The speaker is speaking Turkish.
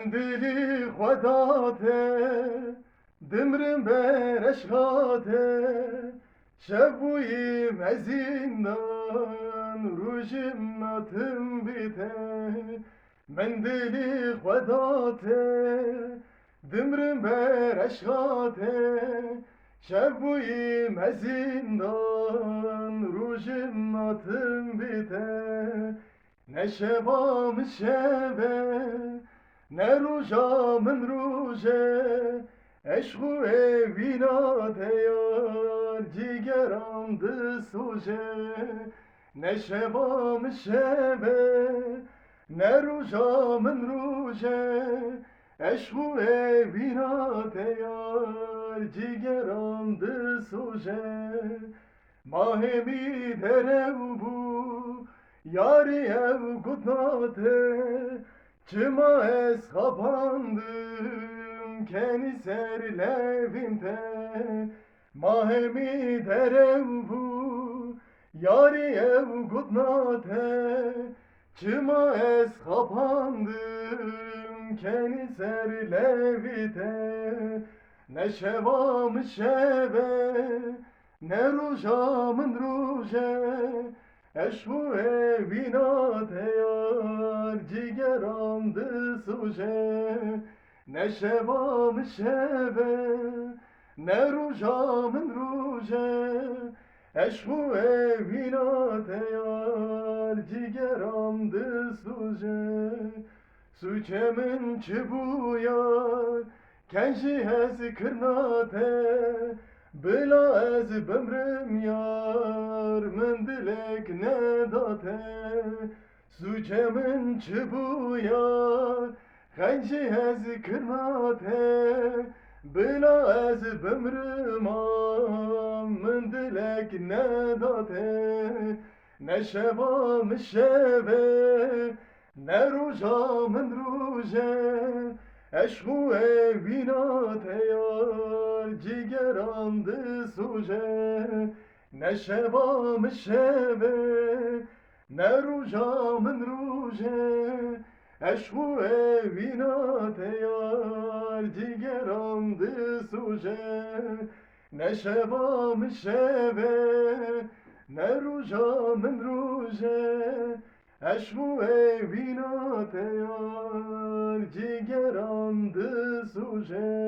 دلی خداته دمرم برشقاته شبوی مزینان روژم ناتم بیته من دلی خداته دمرم برشقاته شبوی مزینان روژم ناتم بیته نشبام شبه نه روژا من روژه عشق و وینات یار جیگرم دسوژه نه شبام شبه نه روژا من روژه عشق و وینات یار جیگرم دسوژه ماه می دره بو یاری ev kutnate Çıma es kapandım Keni serlevimte Mahemi derev bu Yari ev kutnate Çıma es kapandım Keni serlevite Ne şevam şeve Ne rujamın ruje Eşku evinate yar cigeram dısuje Ne şevam şeve ne rujamın ruje Eşku evinate yar cigeram dısuje Suçemin çibuyar kenji hez kırnate Bila ez bemrim yar min dilek nedate Suçemin çibuyar Xenci ez kırnate Bila ez bemrim min dilek nedate Ne şevam şeve Ne rujamın ruje Eşku evinate yar cigeram dısuje Ne şevam şeve ne rujamın ruje Eşku evinate yar cigeram dısuje Ne şevam şeve ne rujamın ruje Eşku evinate yar cigeram dısuje